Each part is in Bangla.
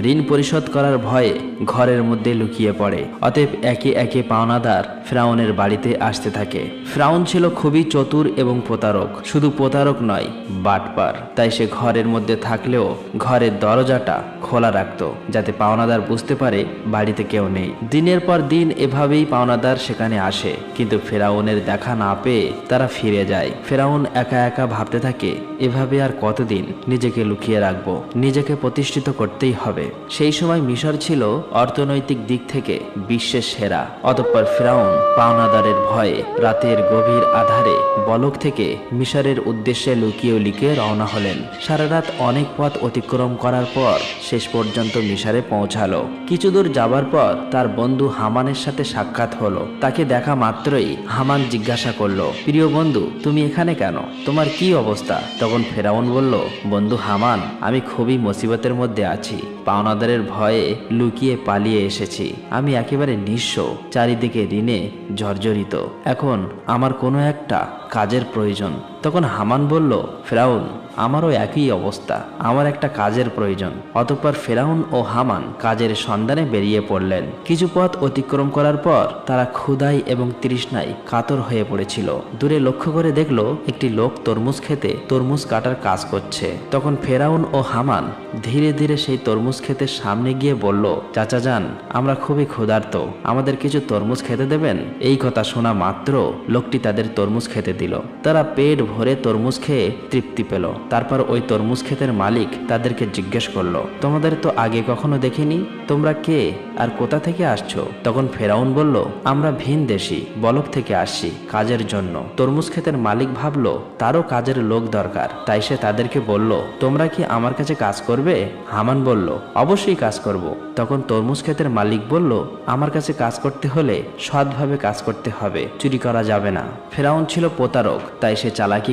ঋণ পরিশোধ করার ভয়ে ঘরের মধ্যে লুকিয়ে পড়ে। অতএব একে একে পাওনাদার ফিরআউনের বাড়িতে আসতে থাকে। ফিরআউন ছিল খুবই চতুর এবং প্রতারক। শুধু প্রতারক নয়, বাটপার। তাই সে ঘরের মধ্যে থাকলেও ঘরের দরজাটা খোলা রাখত, যাতে পাওনাদার বুঝতে পারে বাড়িতে কেউ নেই। দিনের পর দিন এভাবেই পাওনাদার সেখানে আসে, কিন্তু ফিরআউনের দেখা না পেয়ে তারা ফিরে যায়। ফিরআউন একা একা ভাবতে থাকে, এভাবে আর কতদিন নিজেকে লুকিয়ে রাখবো, নিজেকে প্রতিষ্ঠিত করতেই হবে। সেই সময় মিশর ছিল অর্থনৈতিক দিক থেকে বিশ্বের সেরা। অতঃপর ফিরআউন পাওনাদারের ভয়ে রাতের গভীর আধারে বলক থেকে মিশরের উদ্দেশ্যে লুকিয়ে লুকিয়ে রওনা হলেন। সারা রাত অনেক পথ অতিক্রম করার পর শেষ পর্যন্ত মিশরে পৌঁছালো। কিছু দূর যাবার পর তার বন্ধু হামানের সাথে সাক্ষাৎ হলো। তাকে দেখা মাত্রই হামান জিজ্ঞাসা করলো, প্রিয় বন্ধু, তুমি এখানে কেন? তোমার কি অবস্থা? তখন ফেরাউন বলল, বন্ধু হামান, আমি খুবই মুসিবতের মধ্যে আছি। পাওনাদারের ভয়ে লুকিয়ে পালিয়ে এসেছি। আমি একেবারে নিঃস্ব, চারিদিকে ঋণে জর্জরিত। এখন আমার কোনো একটা কাজের প্রয়োজন। তখন হামান বলল, ফেরাউন, আমারও একই অবস্থা, আমার একটা কাজের প্রয়োজন। অতঃপর ফেরাউন ও হামান কাজের সন্ধানে বেরিয়ে পড়লেন। কিছু পথ অতিক্রম করার পর তারা ক্ষুধায় এবং তৃষ্ণায় কাতর হয়ে পড়েছিল। দূরে লক্ষ্য করে দেখলো একটি লোক তরমুজ খেতে তরমুজ কাটার কাজ করছে। তখন ফেরাউন ও হামান ধীরে ধীরে সেই তরমুজ ক্ষেতের সামনে গিয়ে বলল, চাচা যান, আমরা খুবই ক্ষুধার্ত, আমাদের কিছু তরমুজ খেতে দেবেন? এই কথা শোনা মাত্র লোকটি তাদের তরমুজ খেতে দিল। তারা পেট ভরে তরমুজ খেয়ে তৃপ্তি পেল। তারপর ওই তরমুজ ক্ষেতের মালিক তাদেরকে জিজ্ঞেস করলো, তোমাদের তো আগে কখনো দেখিনি, তোমরা কে আর কোথা থেকে আসছো? তখন ফেরাউন বলল, আমরা ভিন দেশি, বলক থেকে আসছি কাজের জন্য। তরমুজ ক্ষেতের মালিক ভাবলো তারও কাজের লোক দরকার, তাই সে তাদেরকে বলল, তোমরা কি আমার কাছে কাজ করবে? হামান বলল, অবশ্যই কাজ করব। তখন তরমুজ ক্ষেতের মালিক বলল, আমার কাছে কাজ করতে হলে সৎভাবে কাজ করতে হবে, চুরি করা যাবে না। ফেরাউন ছিল প্রতারক, তাই সে চালাকি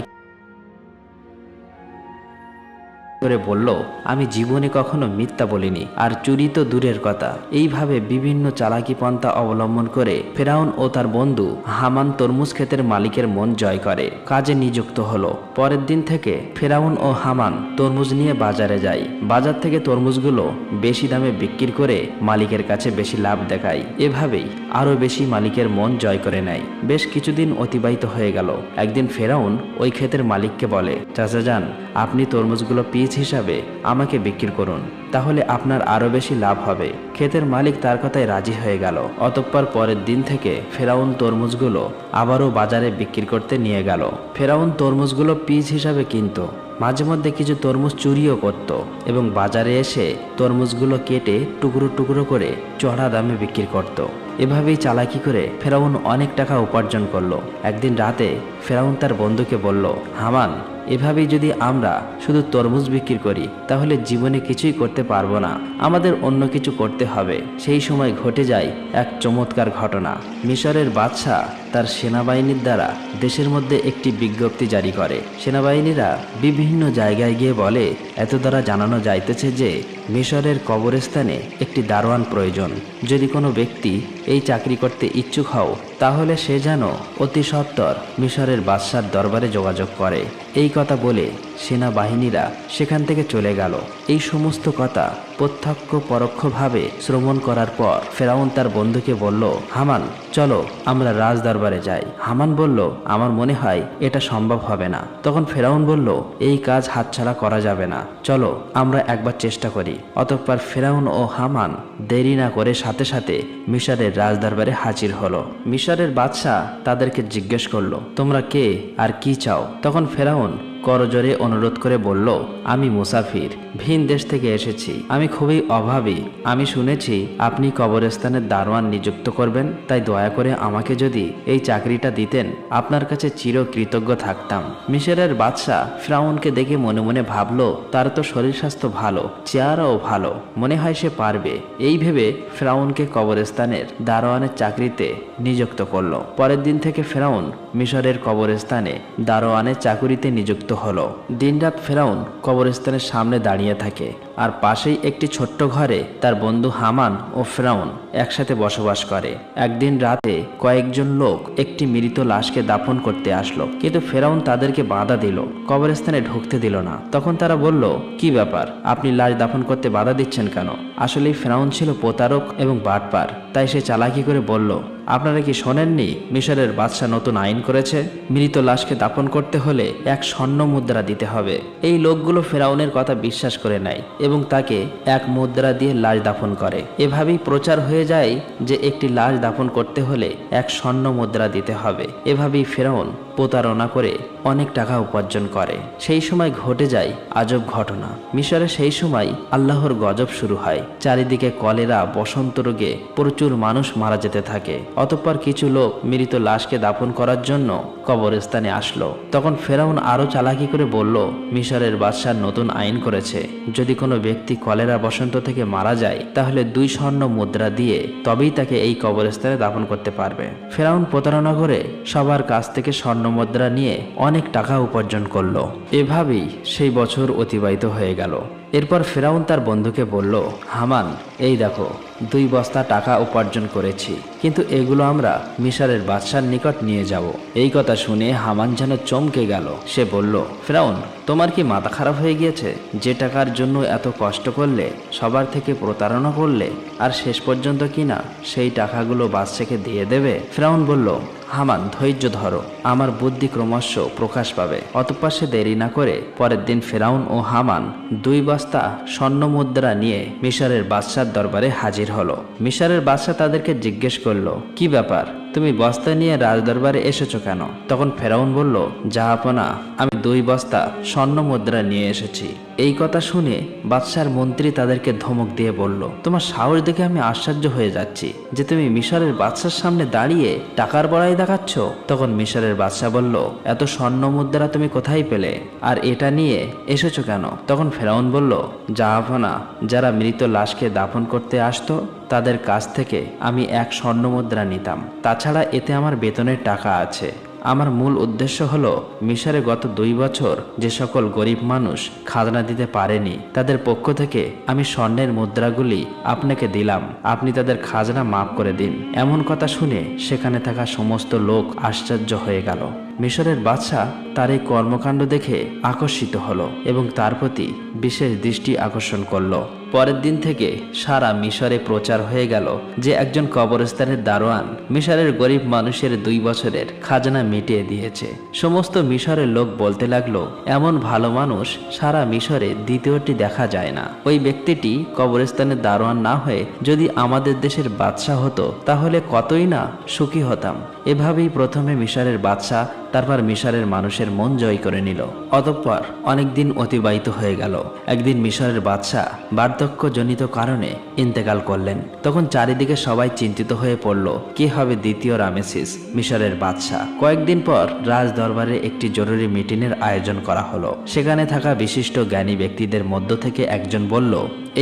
করে বলল, আমি জীবনে কখনো মিথ্যা বলিনি, আর চুরি তো দূরের কথা। এইভাবে বিভিন্ন চালাকি পন্থা অবলম্বন করে ফেরাউন ও তার বন্ধু হামান তরমুজ ক্ষেতের মালিকের মন জয় করে, কাজে নিযুক্ত হলো। পরের দিন থেকে ফেরাউন ও হামান তরমুজ নিয়ে বাজারে যায়। বাজার থেকে তরমুজগুলো বেশি দামে বিক্রি করে মালিকের কাছে বেশি লাভ দেখায়। এভাবেই আরো বেশি মালিকের মন জয় করে নেয়। বেশ কিছুদিন অতিবাহিত হয়ে গেল। একদিন ফেরাউন ওই ক্ষেতের মালিককে বলে, চাচা যান, আপনি তরমুজগুলো পিস হিসাবে আমাকে বিক্রি করুন, তাহলে আপনার আরো বেশি লাভ হবে। ক্ষেতের মালিক তার কথায় রাজি হয়ে গেল। অতঃপর পরের দিন থেকে ফেরাউন তরমুজগুলো আবারও বাজারে বিক্রি করতে নিয়ে গেল। ফেরাউন তরমুজগুলো পিস হিসাবে কিনত, মাঝে মধ্যে কিছু তরমুজ চুরিও করত এবং বাজারে এসে তরমুজগুলো কেটে টুকরো টুকরো করে চড়া দামে বিক্রি করত। এভাবেই চালাকি করে ফেরাউন অনেক টাকা উপার্জন করলো। একদিন রাতে ফেরাউন তার বন্ধুকে বলল, হামান, এভাবেই যদি আমরা শুধু তরমুজ বিক্রি করি তাহলে জীবনে কিছুই করতে পারবো না, আমাদের অন্য কিছু করতে হবে। সেই সময় ঘটে যায় এক চমৎকার ঘটনা। মিশরের বাদশাহ তার সেনাবাহিনীর দ্বারা দেশের মধ্যে একটি বিজ্ঞপ্তি জারি করে। সেনাবাহিনীরা বিভিন্ন জায়গায় গিয়ে বলে, এত দ্বারা জানানো যাইতেছে যে মিশরের কবরস্থানে একটি দারোয়ান প্রয়োজন। যদি কোনো ব্যক্তি এই চাকরি করতে ইচ্ছুক হও তাহলে সে যেন অতি সত্বর মিশরের বাদশার দরবারে যোগাযোগ করে। এই কথা বলে সেনাবাহিনীরা সেখান থেকে চলে গেল। এই সমস্ত কথা প্রত্যক্ষ পরোক্ষভাবে শ্রবণ করার পর ফেরাউন তার বন্ধুকে বলল, হামান, চলো আমরা রাজ দরবারে যাই। হামান বলল, আমার মনে হয় এটা সম্ভব হবে না। তখন ফেরাউন বলল, এই কাজ হাতছাড়া করা যাবে না, চলো আমরা একবার চেষ্টা করি। অতঃপর ফেরাউন ও হামান দেরি না করে সাথে সাথে মিশরের রাজ দরবারে হাজির হলো। মিশরের বাদশাহ তাদেরকে জিজ্ঞেস করলো, তোমরা কে আর কি চাও? তখন ফেরাউন করজোরে অনুরোধ করে বলল, আমি মুসাফির, ভিন দেশ থেকে এসেছি, আমি খুবই অভাবী। আমি শুনেছি আপনি কবরস্থানের দারোয়ান নিযুক্ত করবেন, তাই দয়া করে আমাকে যদি এই চাকরিটা দিতেন আপনার কাছে চিরকৃতজ্ঞ থাকতাম। মিশরের বাদশাহ ফেরাউনকে দেখে মনে মনে ভাবলো, তার তো শরীর স্বাস্থ্য ভালো, চেহারাও ভালো, মনে হয় সে পারবে। এই ভেবে ফেরাউনকে কবরস্থানের দারোয়ানের চাকরিতে নিযুক্ত করলো। পরের দিন থেকে ফেরাউন মিশরের কবরস্থানে দারোয়ানের চাকুরিতে নিযুক্ত হলো। দিনরাত ফেরাউন কবরস্থানের সামনে দাঁড়িয়ে থাকে, আর পাশেই একটি ছোট্ট ঘরে তার বন্ধু হামান ও ফেরাউন একসাথে বসবাস করে। একদিন রাতে কয়েকজন লোক একটি মৃত লাশকে দাফন করতে আসলো, কিন্তু ফেরাউন তাদেরকে বাধা দিল, কবরস্থানে ঢুকতে দিল না। তখন তারা বলল, কি ব্যাপার, আপনি লাশ দাফন করতে বাধা দিচ্ছেন কেন? আসলেই ফেরাউন ছিল প্রতারক এবং বাটপার, তাই সে চালাকি করে বলল, আপনারা কি শোনেননি মিশরের বাদশাহ নতুন আইন করেছে, মৃত লাশকে দাফন করতে হলে 1 স্বর্ণ মুদ্রা দিতে হবে। এই লোকগুলো ফেরাউনের কথা বিশ্বাস করে নেয় এবং তাকে 1 মুদ্রা দিয়ে লাশ দাফন করে। এভাবেই প্রচার হয়ে যায় যে একটি লাশ দাফন করতে হলে 1 স্বর্ণ মুদ্রা দিতে হবে। এভাবেই ফেরাউন প্রতারণা করে অনেক টাকা উপার্জন করে। সেই সময় ঘটে যায় আজব ঘটনা। মিশরে সেই সময় আল্লাহর গজব শুরু হয়। চারিদিকে কলেরা, বসন্ত রোগে প্রচুর মানুষ মারা যেতে থাকে। অতঃপর কিছু লোক মৃত লাশকে দাফন করার জন্য কবরস্থানে আসলো। তখন ফেরাউন আরো চালাকি করে বলল, মিশরের বাদশাহ নতুন আইন করেছে, যদি কোনো ব্যক্তি কলেরা, বসন্ত থেকে মারা যায় তাহলে 2 স্বর্ণ মুদ্রা দিয়ে তবেই তাকে এই কবরস্থানে দাফন করতে পারবে। ফেরাউন প্রতারণা করে সবার কাছ থেকে স্বর্ণ মুদ্রা নিয়ে অনেক টাকা উপার্জন করলো। এভাবেই সেই বছর অতিবাহিত হয়ে গেল। এরপর ফেরাউন তার বন্ধুকে বলল, হামান, এই দেখো 2 বস্তা টাকা উপার্জন করেছি, কিন্তু এগুলো আমরা মিশরের বাদশার নিকট নিয়ে যাব। এই কথা শুনে হামান যেন চমকে গেল। সে বলল, ফেরাউন, তোমার কি মাথা খারাপ হয়ে গিয়েছে? যে টাকার জন্য এত কষ্ট করলে, সবার থেকে প্রতারণা করলে, আর শেষ পর্যন্ত কিনা সেই টাকাগুলো বাদশাকে দিয়ে দেবে? ফেরাউন বলল, হামান, ধৈর্য ধরো, আমার বুদ্ধি ক্রমশ প্রকাশ পাবে। অতঃপর সে দেরি না করে পরের দিন ফেরাউন ও হামান 2 বস্তা স্বর্ণ মুদ্রা নিয়ে মিশরের বাদশার দরবারে হাজির হলো। মিশরের বাদশাহ তাদেরকে জিজ্ঞেস করলো, কি ব্যাপার, তুমি বস্তা নিয়ে রাজদরবারে এসেছো কেন? তখন ফেরাউন বলল, জাহাপনা, আমি 2 বস্তা স্বর্ণ মুদ্রা নিয়ে এসেছি। এই কথা শুনে বাদশার মন্ত্রী তাদেরকে ধমক দিয়ে বলল, তোমার সাহস দেখে আমি আশ্চর্য হয়ে যাচ্ছি যে তুমি মিশরের বাদশার সামনে দাঁড়িয়ে টাকার বড়াই দেখাচ্ছ। তখন মিশরের বাদশা বলল, এত স্বর্ণ মুদ্রা তুমি কোথায় পেলে, আর এটা নিয়ে এসেছো কেন? তখন ফেরাউন বলল, জাহাপনা, যারা মৃত লাশকে দাফন করতে আসতো তাদের কাছ থেকে আমি 1 স্বর্ণ মুদ্রা নিতাম। তাছাড়া এতে আমার বেতনের টাকা আছে। আমার মূল উদ্দেশ্য হলো মিশরে গত 2 বছর যে সকল গরিব মানুষ খাজনা দিতে পারেনি তাদের পক্ষ থেকে আমি স্বর্ণের মুদ্রাগুলি আপনাকে দিলাম, আপনি তাদের খাজনা মাফ করে দিন। এমন কথা শুনে সেখানে থাকা সমস্ত লোক আশ্চর্য হয়ে গেল। মিশরের বাদশাহ তার এই কর্মকাণ্ড দেখে আকর্ষিত হলো এবং তার প্রতি বিশেষ দৃষ্টি আকর্ষণ করলো। পরের দিন থেকে সারা মিশরে প্রচার হয়ে গেল যে একজন কবরস্থানের দারোয়ান মিশরের গরিব মানুষের 2 বছরের খাজনা মিটিয়ে দিয়েছে। সমস্ত মিশরের লোক বলতে লাগলো, এমন ভালো মানুষ সারা মিশরে দ্বিতীয়টি দেখা যায় না। ওই ব্যক্তিটি কবরস্থানের দারোয়ান না হয়ে যদি আমাদের দেশের বাদশাহ হতো তাহলে কতই না সুখী হতাম। এভাবেই প্রথমে মিশরের বাদশাহ, তারপর মিশরের মানুষের মন জয় করে নিল। অতঃপর অনেকদিন অতিবাহিত হয়ে গেল। একদিন মিশরের বাদশাহ বার্ধক্যজনিত কারণে ইন্তেকাল করলেন। তখন চারিদিকে সবাই চিন্তিত হয়ে পড়ল, কি হবে দ্বিতীয় রামেসিস, মিশরের বাদশাহ। কয়েকদিন পর রাজ দরবারে একটি জরুরি মিটিংয়ের আয়োজন করা হলো। সেখানে থাকা বিশিষ্ট জ্ঞানী ব্যক্তিদের মধ্য থেকে একজন বলল,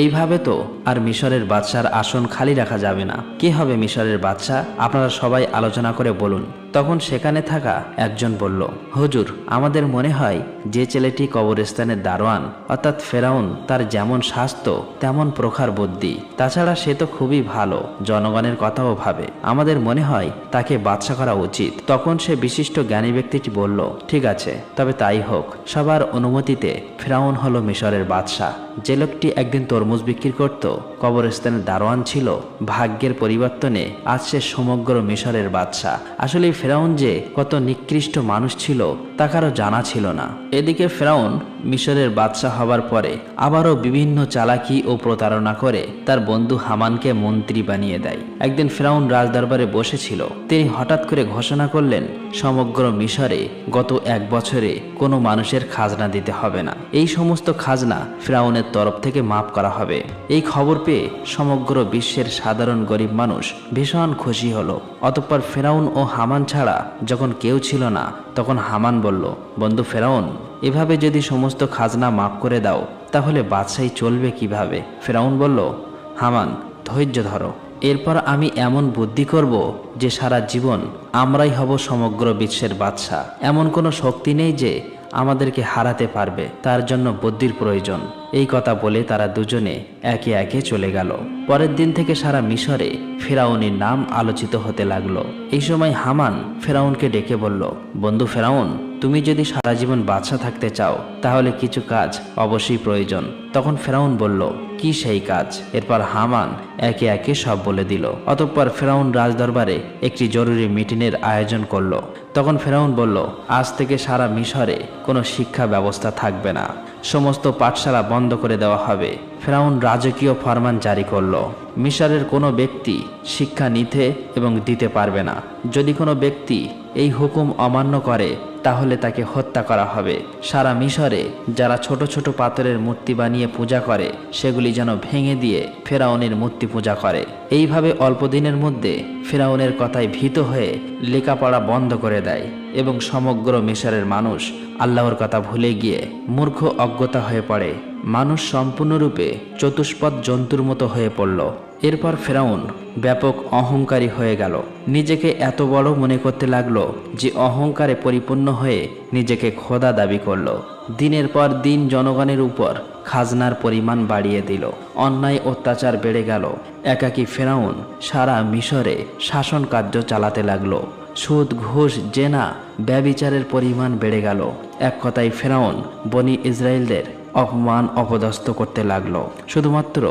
এইভাবে তো আর মিশরের বাদশার আসন খালি রাখা যাবে না। কি হবে মিশরের বাদশাহ, আপনারা সবাই আলোচনা করে বলুন। তখন সেখানে থাকা একজন বলল, হুজুর, আমাদের মনে হয় যে ছেলেটি কবরস্থানের দারোয়ান অর্থাৎ ফেরাউন, তার যেমন স্বাস্থ্য তেমন প্রখর বুদ্ধি, তাছাড়া সে তো খুবই ভালো, জনগণের কথাও ভাবে, আমাদের মনে হয় তাকে বাদশা করা উচিত। তখন সে বিশিষ্ট জ্ঞানী ব্যক্তিটি বলল, ঠিক আছে, তবে তাই হোক। সবার অনুমতিতে ফেরাউন হলো মিশরের বাদশাহ। যে লোকটি একদিন তরমুজ বিক্রি করত, কবরস্থানের দারোয়ান ছিল, ভাগ্যের পরিবর্তনে আজ সে সমগ্র মিশরের বাদশাহ। আসলে ফেরাউন যে কত নিকৃষ্ট মানুষ ছিল তা কারো জানা ছিল না। এদিকে ফেরাউন মিশরের বাদশাহ হবার পরে আবারও বিভিন্ন চালাকি ও প্রতারণা করে তার বন্ধু হামানকে মন্ত্রী বানিয়ে দেয়। একদিন ফেরাউন রাজদরবারে বসেছিল। তিনি হঠাৎ করে ঘোষণা করলেন, সমগ্র মিশরে গত 1 বছরে কোনো মানুষের খাজনা দিতে হবে না। এই সমস্ত খাজনা ফেরাউনের তরফ থেকে মাফ করা হবে। এই খবর পেয়ে সমগ্র বিশ্বের সাধারণ গরিব মানুষ ভীষণ খুশি হলো। অতঃপর ফেরাউন ও হামান ছাড়া যখন কেউ ছিল না, তখন হামান বলল, বন্ধু ফেরাউন, এভাবে যদি সমস্ত খাজনা মাফ করে দাও তাহলে বাদশাহী চলবে কিভাবে? ফেরাউন বলল, হামান, ধৈর্য ধরো, এরপর আমি এমন বুদ্ধি করব যে সারা জীবন আমরাই হব সমগ্র বিশ্বের বাদশাহ। এমন কোনো শক্তি নেই যে আমাদেরকে হারাতে পারবে, তার জন্য বুদ্ধির প্রয়োজন। এই কথা বলে তারা দুজনে একে একে চলে গেল। পরের দিন থেকে সারা মিশরে ফেরাউনের নাম আলোচিত হতে লাগলো। এই সময় হামান ফেরাউনকে ডেকে বলল, বন্ধু ফেরাউন, তুমি যদি সারা জীবন বাদশা থাকতে চাও তাহলে কিছু কাজ অবশ্যই প্রয়োজন। তখন ফেরাউন বলল, কি সেই কাজ? এরপর হামান একে একে সব বলে দিল। অতঃপর ফেরাউন রাজদরবারে একটি জরুরি মিটিংয়ের আয়োজন করলো। তখন ফেরাউন বলল, আজ থেকে সারা মিশরে কোনো শিক্ষা ব্যবস্থা থাকবে না, সমস্ত পাঠশালা বন্ধ করে দেওয়া হবে। ফেরাউন রাজকীয় ফরমান জারি করল, মিশরের কোনো ব্যক্তি শিক্ষা নিতে এবং দিতে পারবে না। যদি কোনো ব্যক্তি এই হুকুম অমান্য করে তাহলে তাকে হত্যা করা হবে। সারা মিশরে যারা ছোট ছোট পাথরের মূর্তি বানিয়ে পূজা করে সেগুলি যেন ভেঙে দিয়ে ফেরাউনের মূর্তি পূজা করে। এইভাবে অল্প দিনের মধ্যে ফেরাউনের কথায় ভীত হয়ে লেখাপড়া বন্ধ করে দেয় এবং সমগ্র মিশরের মানুষ আল্লাহর কথা ভুলে গিয়ে মূর্খ অজ্ঞতা হয়ে পড়ে। মানুষ সম্পূর্ণরূপে চতুষ্পদ জন্তুর মতো হয়ে পড়ল। এরপর ফেরাউন ব্যাপক অহংকারী হয়ে গেল। নিজেকে এত বড় মনে করতে লাগলো যে অহংকারে পরিপূর্ণ হয়ে নিজেকে খোদা দাবি করল। দিনের পর দিন জনগণের উপর খাজনার পরিমাণ বাড়িয়ে দিল। অন্যায় অত্যাচার বেড়ে গেল। একাকী ফেরাউন সারা মিশরে শাসন কার্য চালাতে লাগলো। সুদ, ঘুষ, জেনা, ব্যভিচারের পরিমাণ বেড়ে গেল। এক কথায় ফেরাউন বনি ইসরায়েলদের অপমান অপদস্থ করতে লাগলো। শুধুমাত্র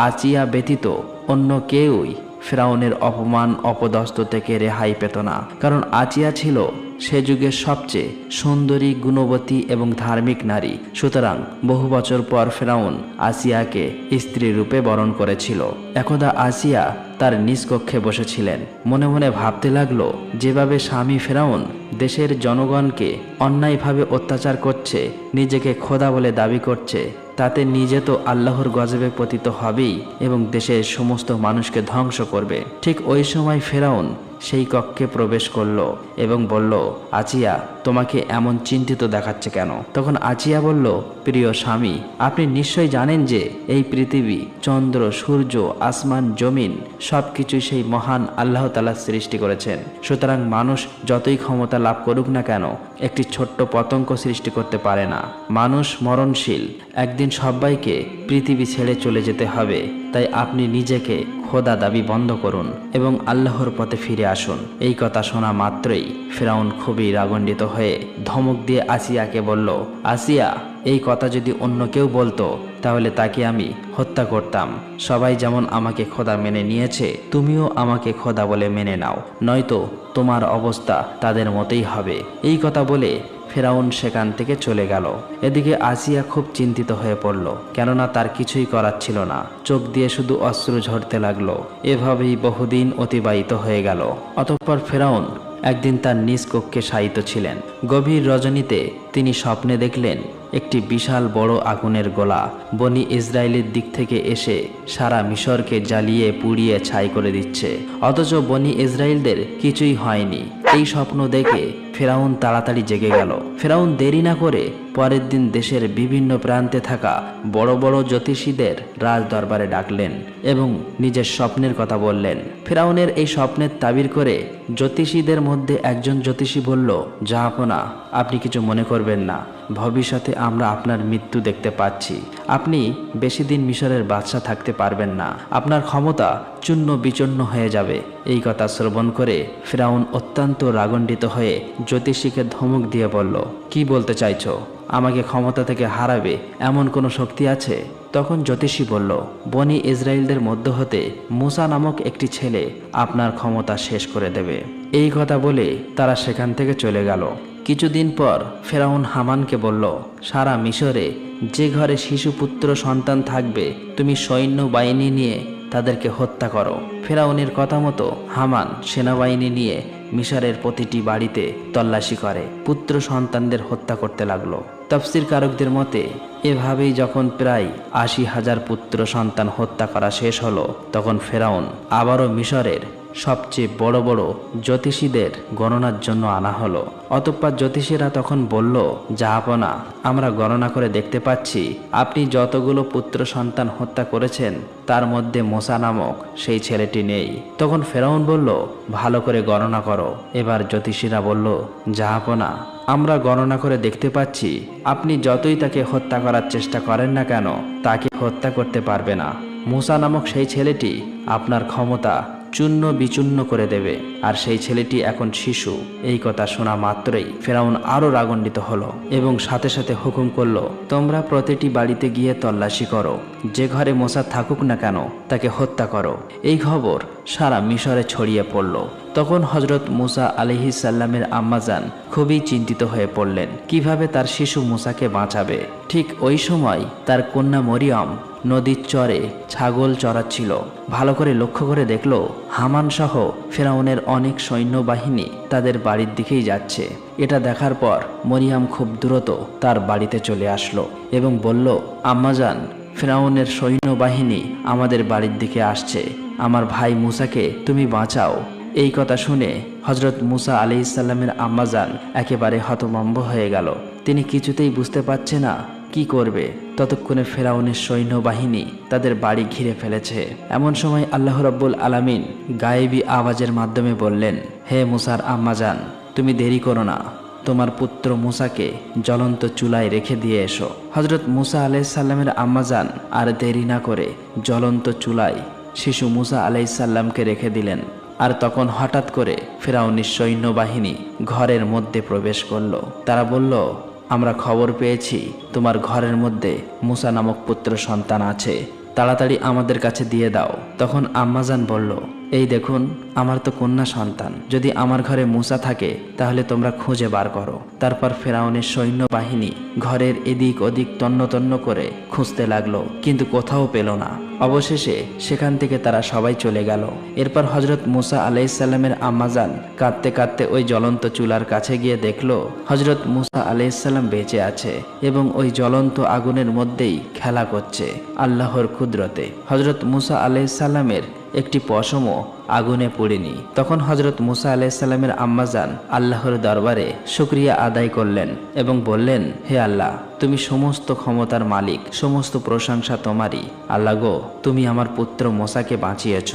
আসিয়া ব্যতীত অন্য কেউই ফেরাউনের অপমান অপদস্থ থেকে রেহাই পেত না, কারণ আসিয়া ছিল সে যুগের সবচেয়ে সুন্দরী, গুণবতী এবং ধার্মিক নারী। সুতরাং বহু বছর পর ফেরাউন আসিয়াকে স্ত্রী রূপে বরণ করেছিল। একদা আসিয়া তার নিজ কক্ষে বসেছিলেন। মনে মনে ভাবতে লাগলো, যেভাবে স্বামী ফেরাউন দেশের জনগণকে অন্যায়ভাবে অত্যাচার করছে, নিজেকে খোদা বলে দাবি করছে, তাতে নিজে তো আল্লাহর গজবে পতিত হবেই এবং দেশের সমস্ত মানুষকে ধ্বংস করবে। ঠিক ওই সময় ফেরাউন সেই কক্ষে প্রবেশ করলো এবং বলল, আসিয়া, তোমাকে এমন চিন্তিত দেখাচ্ছে কেন? তখন আসিয়া বলল, প্রিয় স্বামী, আপনি নিশ্চয়ই জানেন যে এই পৃথিবী, চন্দ্র, সূর্য, আসমান, জমিন সবকিছুই সেই মহান আল্লাহ তাআলা সৃষ্টি করেছেন। সুতরাং মানুষ যতই ক্ষমতা লাভ করুক না কেন, একটি ছোট্ট পতঙ্গ সৃষ্টি করতে পারে না। মানুষ মরণশীল, একদিন সবাইকে পৃথিবী ছেড়ে চলে যেতে হবে। তাই আপনি নিজেকে খোদা দাবি বন্ধ করুন এবং আল্লাহর পথে ফিরে আসুন। এই কথা শোনা মাত্রই ফেরাউন খুবই রাগান্বিত হয়ে ধমক দিয়ে আসিয়াকে বলল, আসিয়া, এই কথা যদি অন্য কেউ বলতো তাহলে তাকে আমি হত্যা করতাম। সবাই যেমন আমাকে খোদা মেনে নিয়েছে, তুমিও আমাকে খোদা বলে মেনে নাও, নয়তো তোমার অবস্থা তাদের মতোই হবে। এই কথা বলে ফেরাউন সেখান থেকে চলে গেল। এদিকে আসিয়া খুব চিন্তিত হয়ে পড়ল, কেননা তার কিছুই করার ছিল না। চোখ দিয়ে শুধু অশ্রু ঝরতে লাগলো। এভাবেই বহুদিন অতিবাহিত হয়ে গেল। অতঃপর ফেরাউন একদিন তার নিজ কক্ষে শায়িত ছিলেন। গভীর রজনীতে তিনি স্বপ্নে দেখলেন একটি বিশাল বড় আগুনের গোলা বনি ইসরায়েলের দিক থেকে এসে সারা মিশরকে জ্বালিয়ে পুড়িয়ে ছাই করে দিচ্ছে, অথচ বনি ইসরায়েলদের কিছুই হয়নি। এই স্বপ্ন দেখে ফেরাউন তাড়াতাড়ি জেগে গেল। ফেরাউন দেরি না করে পরের দিন দেশের বিভিন্ন প্রান্তে থাকা বড় বড় জ্যোতিষীদের রাজ দরবারে ডাকলেন এবং নিজের স্বপ্নের কথা বললেন। ফেরাউনের এই স্বপ্নের তাবির করে জ্যোতিষীদের মধ্যে একজন জ্যোতিষী বলল, জাহাপনা, আপনি কিছু মনে করবেন না, ভবিষ্যতে আমরা আপনার মৃত্যু দেখতে পাচ্ছি। আপনি বেশি দিন মিশরের বাদশা থাকতে পারবেন না, আপনার ক্ষমতা চূর্ণ বিচূর্ণ হয়ে যাবে। এই কথা শ্রবণ করে ফেরাউন অত্যন্ত রাগান্বিত হয়ে জ্যোতিষীকে ধমক দিয়ে বলল, কি বলতে চাইছো? আমাকে ক্ষমতা থেকে হারাবে এমন কোনো শক্তি আছে? তখন জ্যোতিষী বলল, বনি ইসরায়েলদের মধ্য হতে মুসা নামক একটি ছেলে আপনার ক্ষমতা শেষ করে দেবে। এই কথা বলে তারা সেখান থেকে চলে গেল। কিছুদিন পর ফেরাউন হামানকে বলল, সারা মিশরে যে ঘরে শিশুপুত্র সন্তান থাকবে তুমি সৈন্য বাহিনী নিয়ে তাদেরকে হত্যা করো। ফেরাউনের কথা মতো হামান সেনাবাহিনী নিয়ে মিশরের প্রতিটি বাড়িতে তল্লাশি করে পুত্র সন্তানদের হত্যা করতে লাগলো। তাফসীর কারকদের মতে এভাবেই যখন প্রায় ৮০,০০০ পুত্র সন্তান হত্যা করা শেষ হলো, তখন ফেরাউন আবারও মিশরের সবচেয়ে বড় বড় জ্যোতিষীদের গণনার জন্য আনা হলো। অতঃপর জ্যোতিষীরা তখন বলল, জাহাপনা, আমরা গণনা করে দেখতে পাচ্ছি আপনি যতগুলো পুত্র সন্তান হত্যা করেছেন তার মধ্যে মোসা নামক সেই ছেলেটি নেই। তখন ফেরাউন বলল, ভালো করে গণনা করো। এবার জ্যোতিষীরা বলল, জাহাপনা, আমরা গণনা করে দেখতে পাচ্ছি আপনি যতই তাকে হত্যা করার চেষ্টা করেন না কেন তাকে হত্যা করতে পারবে না। মূসা নামক সেই ছেলেটি আপনার ক্ষমতা চূর্ণ বিচূর্ণ করে দেবে, আর সেই ছেলেটি এখন শিশু। এই কথা শোনা মাত্রই ফেরাউন আরো রাগান্বিত হলো এবং সাথে সাথে হুকুম করলো, তোমরা প্রতিটি বাড়িতে গিয়ে তল্লাশি করো, যে ঘরে মূসা থাকুক না কেন তাকে হত্যা করো। এই খবর সারা মিশরে ছড়িয়ে পড়ল। তখন হজরত মূসা আলাইহিস সালামের আম্মাজান খুবই চিন্তিত হয়ে পড়লেন কিভাবে তার শিশু মূসাকে বাঁচাবে। ঠিক ওই সময় তার কন্যা মরিয়ম নদীর চরে ছাগল চড়াচ্ছিল। ভালো করে লক্ষ্য করে দেখল হামান সহ ফেরাউনের অনেক সৈন্যবাহিনী তাদের বাড়ির দিকেই যাচ্ছে। এটা দেখার পর মরিয়ম খুব দ্রুত তার বাড়িতে চলে আসলো এবং বলল, আম্মাজান, ফেরাউনের সৈন্যবাহিনী আমাদের বাড়ির দিকে আসছে, আমার ভাই মূসাকে তুমি বাঁচাও। এই কথা শুনে হজরত মূসা আলাইহিস সালামের আম্মাজান একেবারে হতভম্ব হয়ে গেল। তিনি কিছুতেই বুঝতে পারছে না কি করবে। ততক্ষণে ফেরাউনের সৈন্যবাহিনী তাদের বাড়ি ঘিরে ফেলেছে। এমন সময় আল্লাহ রাব্বুল আলামিন গায়েবী আওয়াজের মাধ্যমে বললেন, হে মূসার আম্মাজান, তুমি দেরি করো না, তোমার পুত্র মূসাকে জ্বলন্ত চুলায় রেখে দিয়ে এসো। হজরত মূসা আলাইহিস সালামের আম্মাজান আর দেরি না করে জ্বলন্ত চুলায় শিশু মূসা আলাইহিস সালামকে রেখে দিলেন। আর তখন হঠাৎ করে ফেরাউনের সৈন্যবাহিনী ঘরের মধ্যে প্রবেশ করলো। তারা বলল, আমরা খবর পেয়েছি তোমার ঘরের মধ্যে মূসা নামক পুত্র সন্তান আছে, তাড়াতাড়ি আমাদের কাছে দিয়ে দাও। তখন আম্মাজান বলল, এই দেখুন, আমার তো কন্যা সন্তান, যদি আমার ঘরে মূসা থাকে তাহলে তোমরা খুঁজে বার করো। তারপর ফেরাউনের সৈন্যবাহিনী ঘরের এদিক ওদিক তন্ন তন্ন করে খুঁজতে লাগলো, কিন্তু কোথাও পেল না। অবশেষে সেখান থেকে তারা সবাই চলে গেল। এরপর হজরত মূসা আলাইহিস সালামের আম্মাজান কাঁদতে কাঁদতে ওই জ্বলন্ত চুলার কাছে গিয়ে দেখলো হজরত মূসা আলাইহিস সালাম বেঁচে আছে এবং ওই জ্বলন্ত আগুনের মধ্যেই খেলা করছে আল্লাহর কুদরতে। হজরত মূসা আলাইহিস সালামের একটি পশমও আগুনে পড়েনি। তখন হজরত মূসা আলাইহিস সালামের আম্মাজান আল্লাহর দরবারে শুকরিয়া আদায় করলেন এবং বললেন, হে আল্লাহ, তুমি সমস্ত ক্ষমতার মালিক, সমস্ত প্রশংসা তোমারই। আল্লাহ গো, তুমি আমার পুত্র মূসাকে বাঁচিয়েছ।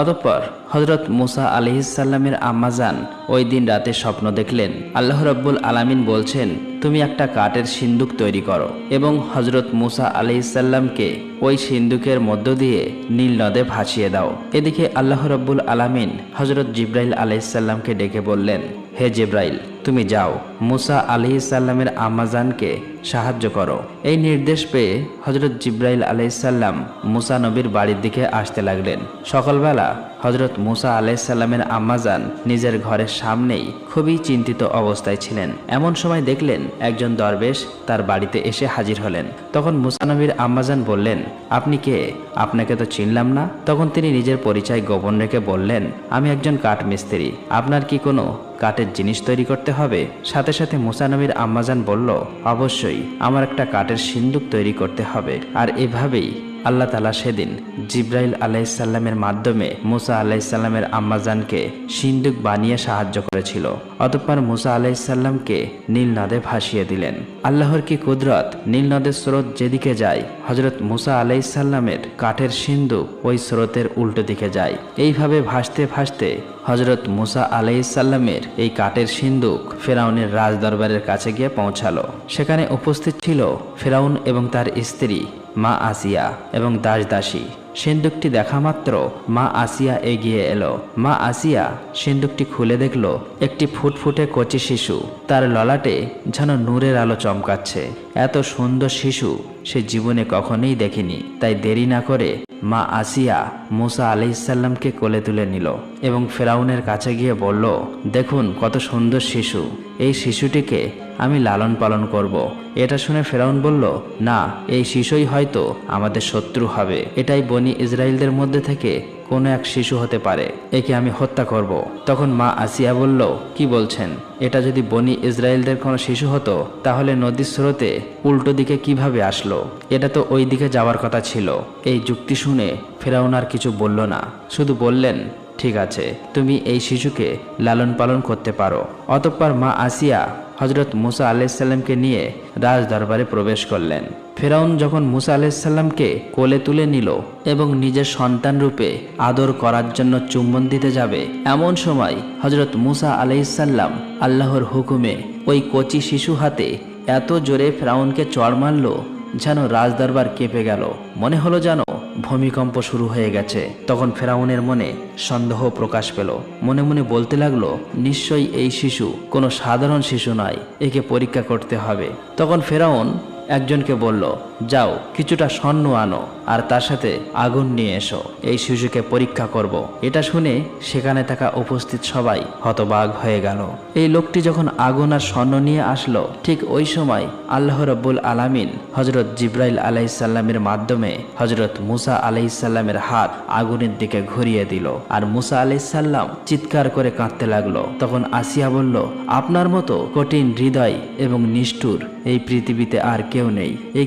অতঃপর হজরত মূসা আলাইহিস সালামের আম্মাজান ওই দিন রাতে স্বপ্ন দেখলেন আল্লাহ রাব্বুল আলামিন বলছেন, তুমি একটা কাঠের সিন্দুক তৈরি করো এবং হজরত মূসা আলাইহিস সালামকে ওই সিন্দুকের মধ্য দিয়ে নীল নদে ভাসিয়ে দাও। এদিকে আল্লাহ রাব্বুল আলামিন হজরত জিব্রাইল আলাইহিস সালামকে ডেকে বললেন, হে জিব্রাইল, তুমি যাও মূসা আলাইহিস সালামের আম্মাজানকে সাহায্য করো। এই নির্দেশ পেয়ে হজরত জিব্রাইল আলাইহিস সালাম মূসা নবীর বাড়ির দিকে আসতে লাগলেন। সকালবেলা হজরত মূসা আলাইহিস সালামের আম্মাজান নিজের ঘরের সামনেই খুবই চিন্তিত অবস্থায় ছিলেন। এমন সময় দেখলেন একজন দরবেশ তার বাড়িতে এসে হাজির হলেন। তখন মূসা নবীর আম্মাজান বললেন, আপনি কে? আপনাকে তো চিনলাম না। তখন তিনি নিজের পরিচয় গোপন রেখে বললেন, আমি একজন কাঠমিস্ত্রি, আপনার কি কোনো কাঠের জিনিস তৈরি করতে হবে? সাথে সাথে মূসা নবীর আম্মাজান বলল, অবশ্যই, আমার একটা কাঠের সিন্দুক তৈরি করতে হবে। আর এভাবেই আল্লাহ তাআলা সেদিন জিব্রাইল আলাইহিস সালামের মাধ্যমে মূসা আলাইহিস সালামের আম্মাজানকে সিন্দুক বানিয়ে সাহায্য করেছিল। অতঃপর মূসা আলাইহিস সালামকে নীল নদে ভাসিয়ে দিলেন। আল্লাহর কি কুদরত! নীল নদের স্রোত যেদিকে যায় হজরত মূসা আলাইহিস সালামের কাঠের সিন্দুক ওই স্রোতের উল্টো দিকে যায়। এইভাবে ভাসতে ভাসতে হজরত মূসা আলাইহিস সালামের এই কাঠের সিন্দুক ফেরাউনের রাজদরবারের কাছে গিয়ে পৌঁছালো। সেখানে উপস্থিত ছিল ফেরাউন এবং তার স্ত্রী মা আসিয়া এবং দাসদাসী। সিন্দুকটি দেখা মাত্র মা আসিয়া এগিয়ে এলো। মা আসিয়া সিন্দুকটি খুলে দেখল একটি ফুটফুটে কচি শিশু, তার ললাটে যেন নূরের আলো চমকাচ্ছে। এত সুন্দর শিশু সে জীবনে কখনোই দেখেনি। তাই দেরি না করে মা আসিয়া মূসা আলাইহিস সালামকে কোলে তুলে নিল এবং ফেরাউনের কাছে গিয়ে বলল, দেখুন কত সুন্দর শিশু, এই শিশুটিকে আমি লালন পালন করব। এটা শুনে ফেরাউন বলল, না, এই শিশুই হয়তো আমাদের শত্রু হবে। এটাই বনি ইসরাইলদের মধ্যে থেকে কোনো এক শিশু হতে পারে, একে আমি হত্যা করব। তখন মা আসিয়া বলল, কি বলছেন? এটা যদি বনি ইসরাইলদের কোনো শিশু হতো তাহলে নদীর স্রোতে উল্টো দিকে কিভাবে আসলো? এটা তো ওই দিকে যাওয়ার কথা ছিল। এই যুক্তি শুনে ফেরাউন আর কিছু বলল না, শুধু বললেন, ঠিক আছে, তুমি এই শিশুকে লালন পালন করতে পারো। অতঃপর মা আসিয়া হযরত মুসা আলাইহিসসালামকে নিয়ে রাজ দরবারে প্রবেশ করলেন। ফেরাউন যখন মুসা আলাইহিসসালামকে কোলে তুলে নিল এবং নিজের সন্তান রূপে আদর করার জন্য চুম্বন দিতে যাবে, এমন সময় হযরত মুসা আলাইহিসসালাম আল্লাহর হুকুমে ওই কচি শিশু হাতে এত জোরে ফেরাউনকে চড় মারল যেন রাজদরবার কেঁপে গেল। মনে হলো যেন ভূমিকম্প শুরু হয়ে গেছে। তখন ফেরাউনের মনে সন্দেহ প্রকাশ পেল। মনে মনে বলতে লাগলো, নিশ্চয়ই এই শিশু কোনো সাধারণ শিশু নয়, একে পরীক্ষা করতে হবে। তখন ফেরাউন একজনকে বলল, যাও কিছুটা স্বর্ণ আনো আর তার সাথে আগুন নিয়ে এসো, এই শিশুকে পরীক্ষা করব। এটা শুনে সেখানে থাকা উপস্থিত সবাই হতবাক হয়ে গেল। এই লোকটি যখন আগুন আর স্বর্ণ নিয়ে আসলো, ঠিক ওই সময় আল্লাহ রাব্বুল আলামিন হযরত জিবরাইল আলাইহিসসালামের মাধ্যমে হযরত মুসা আলাইহিসসালামের হাত আগুনের দিকে ঘুরিয়ে দিল আর মুসা আলাইহিসসালাম চিৎকার করে কাঁদতে লাগলো। তখন আসিয়া বলল, আপনার মতো কঠিন হৃদয় এবং নিষ্ঠুর এই পৃথিবীতে আর কেউ নেই। এই